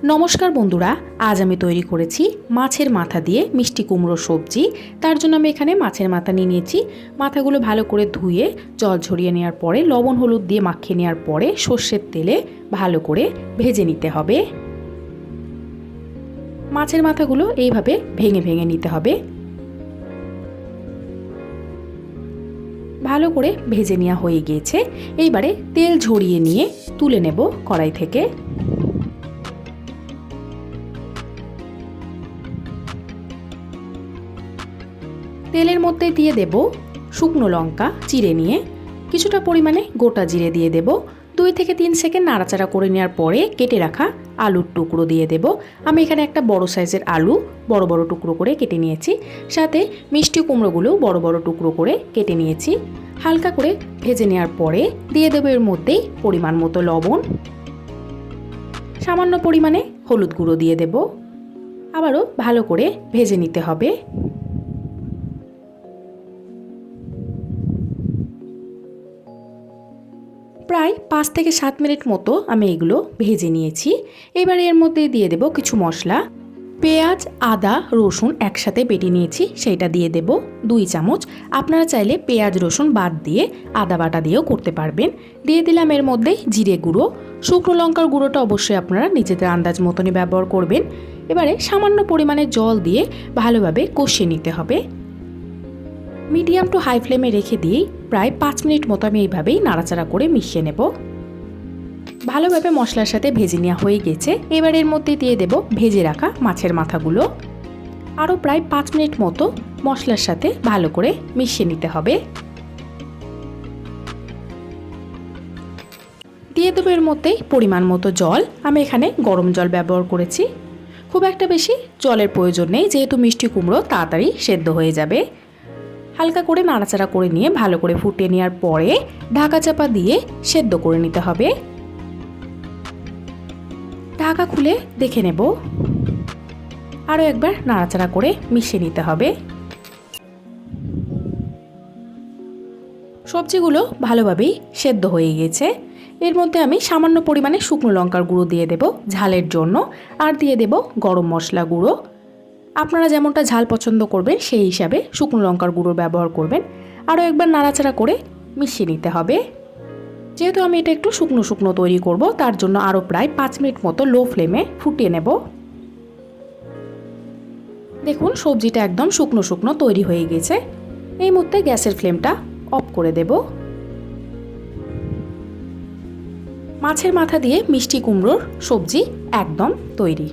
নমস্কার বন্ধুরা, আজ আমি তৈরি করেছি মাছের মাথা দিয়ে মিষ্টি কুমড়োর সবজি। তার জন্য আমি এখানে মাছের মাথা নিয়ে নিয়েছি। মাথাগুলো ভালো করে ধুয়ে জল ঝরিয়ে নেওয়ার পরে লবণ হলুদ দিয়ে মাখিয়ে নেওয়ার পরে সর্ষের তেলে ভালো করে ভেজে নিতে হবে। মাছের মাথাগুলো এইভাবে ভেঙে ভেঙে নিতে হবে। ভালো করে ভেজে নেওয়া হয়ে গিয়েছে। এইবারে তেল ঝরিয়ে নিয়ে তুলে নেব কড়াই থেকে। তেলের মধ্যে দিয়ে দেব শুকনো লঙ্কা চিড়ে নিয়ে, কিছুটা পরিমাণে গোটা জিরে দিয়ে দেব। 2 থেকে 3 সেকেন্ড নাড়াচাড়া করে নেওয়ার পরে কেটে রাখা আলুর টুকরো দিয়ে দেব। আমি এখানে একটা বড় সাইজের আলু বড় বড় টুকরো করে কেটে নিয়েছি। সাথে মিষ্টি কুমড়োগুলো বড় বড় টুকরো করে কেটে নিয়েছি। হালকা করে ভেজে নেওয়ার পরে দিয়ে দেব এর মধ্যেই পরিমাণ মতো লবণ, সামান্য পরিমাণে হলুদ গুঁড়ো দিয়ে দেব। আবারও ভালো করে ভেজে নিতে হবে। প্রায় 5 থেকে 7 মিনিট মতো আমি এগুলো ভেজে নিয়েছি। এবার এর মধ্যে দিয়ে দেব কিছু মশলা। পেঁয়াজ, আদা, রসুন একসাথে বেটে নিয়েছি, সেটা দিয়ে দেব 2 চামচ। আপনারা চাইলে পেঁয়াজ রসুন বাদ দিয়ে আদা বাটা দিয়েও করতে পারবেন। দিয়ে দিলাম এর মধ্যে জিরে গুঁড়ো। শুকনো লঙ্কার গুঁড়োটা অবশ্যই আপনারা নিজেদের আন্দাজ মতনই ব্যবহার করবেন। এবারে সামান্য পরিমাণে জল দিয়ে ভালোভাবে কষিয়ে নিতে হবে। মিডিয়াম টু হাই ফ্লেমে রেখে দিয়েই প্রায় 5 মিনিট মতো আমি এইভাবেই নাড়াচাড়া করে মিশিয়ে নেব। ভালোভাবে মশলার সাথে ভেজে নেওয়া হয়ে গেছে। এবার এর মধ্যে দিয়ে দেব ভেজে রাখা মাছের মাথাগুলো। আরও প্রায় 5 মিনিট মতো মশলার সাথে ভালো করে মিশিয়ে নিতে হবে। দিয়ে দেবো এর মধ্যেই পরিমাণ মতো জল। আমি এখানে গরম জল ব্যবহার করেছি। খুব একটা বেশি জলের প্রয়োজন নেই, যেহেতু মিষ্টি কুমড়ো তাড়াতাড়ি সেদ্ধ হয়ে যাবে। হালকা করে নাড়াচাড়া করে নিয়ে ভালো করে ফুটিয়ে নেওয়ার পরে ঢাকা চাপা দিয়ে সেদ্ধ করে নিতে হবে। ঢাকা খুলে দেখে নেব। আরও একবার নাড়াচাড়া করে মিশিয়ে নিতে হবে। সবজিগুলো ভালোভাবেই সেদ্ধ হয়ে গেছে। এর মধ্যে আমি সামান্য পরিমাণে শুকনো লঙ্কার গুঁড়ো দিয়ে দেব ঝালের জন্য, আর দিয়ে দেব গরম মশলা গুঁড়ো। আপনারা যেমনটা ঝাল পছন্দ করবেন সেই হিসাবে শুকনো লঙ্কার গুঁড়ো ব্যবহার করবেন। আরও একবার নাড়াচাড়া করে মিশিয়ে নিতে হবে। যেহেতু আমি এটা একটু শুকনো শুকনো তৈরি করব, তার জন্য আরও প্রায় 5 মিনিট মতো লো ফ্লেমে ফুটিয়ে নেব। দেখুন সবজিটা একদম শুকনো শুকনো তৈরি হয়ে গেছে। এই মুহূর্তে গ্যাসের ফ্লেমটা অফ করে দেব। মাছের মাথা দিয়ে মিষ্টি কুমড়োর সবজি একদম তৈরি।